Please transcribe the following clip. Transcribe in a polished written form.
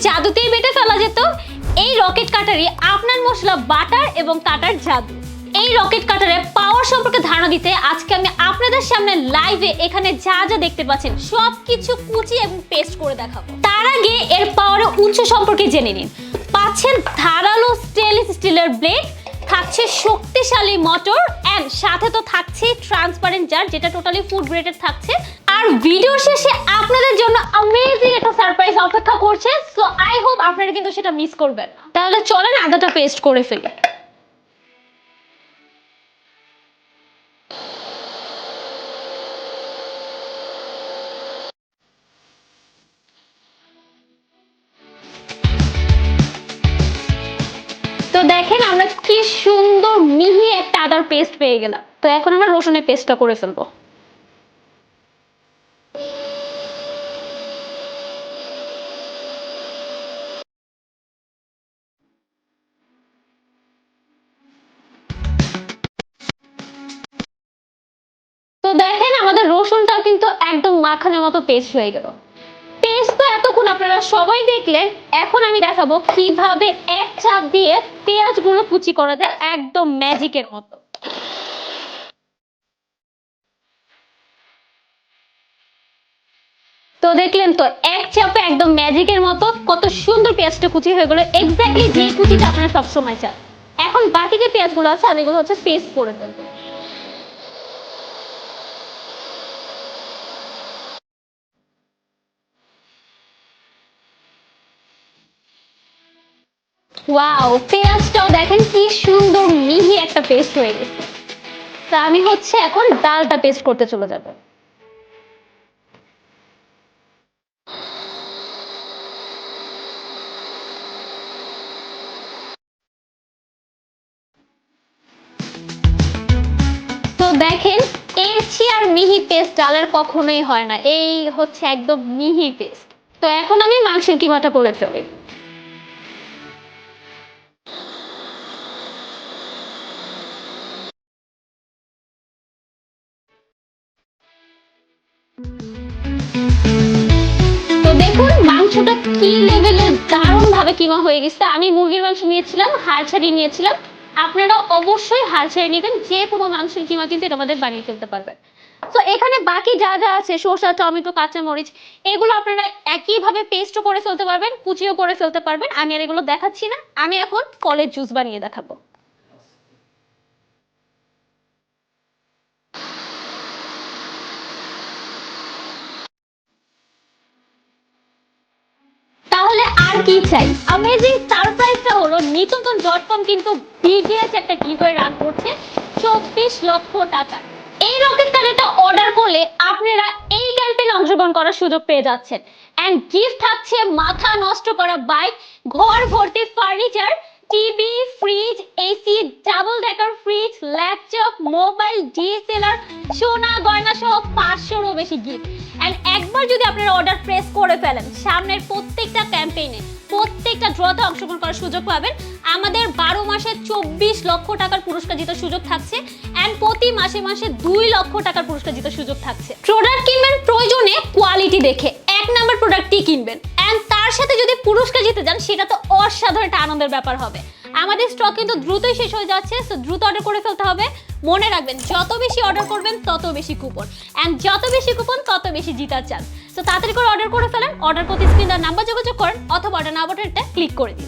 জাদুতেই বেটে ফেলা যেত, এই রকেট কাটারই আপনার মশলা বাটার এবং কাটার জাদু। এই রকেট কাটারের পাওয়ার সম্পর্কে ধারণা দিতে আজকে আমি আপনাদের সামনে লাইভে এখানে যা যা দেখতে পাচ্ছেন সবকিছু কুচি এবং পেস্ট করে দেখাবো। তার আগে এর পাওয়ারের উৎস সম্পর্কে জেনে নিন। পাচ্ছেন ধারালো স্টেনলেস স্টিলের ব্লেড, থাকছে শক্তিশালী মোটর এন্ড সাথে তো থাকছে ট্রান্সপারেন্ট জার, যেটা টোটালি ফুড গ্রেডেড থাকছে। আর ভিডিও শেষে আপনাদের জন্য অ্যামেজিং একটা সারপ্রাইজ অপেক্ষা করছে, সো আই হোপ আপনারা কিন্তু সেটা মিস করবেন না। তাহলে চলেন আদাটা পেস্ট করে ফেলি। তো দেখেন আমরা কি সুন্দর মিহি একটা আদার পেস্ট পেয়ে গেলাম। তো এখন আমরা রসুনের পেস্টটা করে ফেলবো। তো দেখেন আমাদের রসুনটা কিন্তু একদম মাখানোর মতো পেস্ট হয়ে গেল। পেস্ট তো এতক্ষণ আপনারা সবাই দেখলেন, এখন আমি দেখাবো কিভাবে এক চাপ দিয়ে পেঁয়াজগুলো কুচি করা যায় একদম ম্যাজিকের মতো। তো দেখলেন তো এক চাপে একদম ম্যাজিকের মতো কত সুন্দর পেঁয়াজটা কুচি হয়ে গেল, এক্স্যাক্টলি যে কুচিটা আপনারা সবসময় চান। এখন বাকি যে পেঁয়াজগুলো আছে আমি এগুলো হচ্ছে পেস্ট করে ফেলবো। ওয়াও, পেঁয়াজটাও দেখেন কি সুন্দর মিহি একটা পেস্ট হয়ে গেছে। তা আমি হচ্ছে এখন ডালটা পেস্ট করতে চলে যাব। তো দেখেন এর চেয়ে আর মিহি পেস্ট ডালের কখনোই হয় না, এই হচ্ছে একদম মিহি পেস্ট। তো এখন আমি মাংসের কিমাটা করে ফেলি। তো দেখুন মাংসটা কি লেভেলের দারুণ ভাবে কিমা হয়ে গেছে। আমি মুরগির মাংস নিয়েছিলাম, হাড় ছাড়িয়ে নিয়েছিলাম। আপনারা অবশ্যই হাড় ছাড়িয়ে নেবেন, যে কোনো মাংসের কিমা কিন্তু এটা আমাদের বানিয়ে ফেলতে পারবেন। তো এখানে বাকি যা যা আছে শসা, টমেটো, কাঁচামরিচ, এগুলো আপনারা একইভাবে পেস্টও করে ফেলতে পারবেন, কুচিও করে ফেলতে পারবেন। আমি আর এগুলো দেখাচ্ছি না, আমি এখন ফলের জুস বানিয়ে দেখাবো। তাহলে আর কি চাই? অ্যামেজিং সারপ্রাইজটা হলো নিতন্তন.com কিন্তু বিগেস্ট একটা গিভওয়ে রান করছে 24 লক্ষ টাকা। এই রকেট কারেন্টটা অর্ডার করলে আপনারা এই ক্যাম্পেইনে অংশগ্রহণ করার সুযোগ পেয়ে যাচ্ছেন। এন্ড গিফট থাকছে মাথা নষ্ট করা বাইক, ঘর ভর্তি furniture, TV, fridge, AC, double decker fridge, laptop, mobile, DSLR, সোনা গয়না সহ 500-রও বেশি গিফট। এন্ড একবার যদি আপনারা অর্ডার প্রেস করে ফেলেন, সামনের প্রত্যেকটা ক্যাম্পেইনে প্রত্যেকটা ড্রতে অংশগ্রহণ করার সুযোগ পাবেন। আমাদের 12 মাসে 24 লক্ষ টাকার পুরস্কার জেতার সুযোগ থাকছে এন্ড প্রতি মাসে মাসে 2 লক্ষ টাকার পুরস্কার জেতার সুযোগ থাকছে। প্রোডাক্ট কিনবেন প্রয়োজনে কোয়ালিটি দেখে, এক নাম্বার প্রোডাক্টই কিনবেন এন্ড তার সাথে যদি পুরস্কার জিতে যান সেটা তো অসাধারণ একটা আনন্দের ব্যাপার হবে। আমাদের স্টক কিন্তু দ্রুতই শেষ হয়ে যাচ্ছে, সো দ্রুত অর্ডার করে ফেলতে হবে। মনে রাখবেন যত বেশি অর্ডার করবেন তত বেশি কুপন, এন্ড যত বেশি কুপন তত বেশি জিতার চান্স। তো তাড়াতাড়ি করে অর্ডার করে ফেলেন। অর্ডার করতে স্ক্রিন আর নাম্বার যোগাযোগ করেন অথবা অর্ডার নাও বাটনটা ক্লিক করে দিন।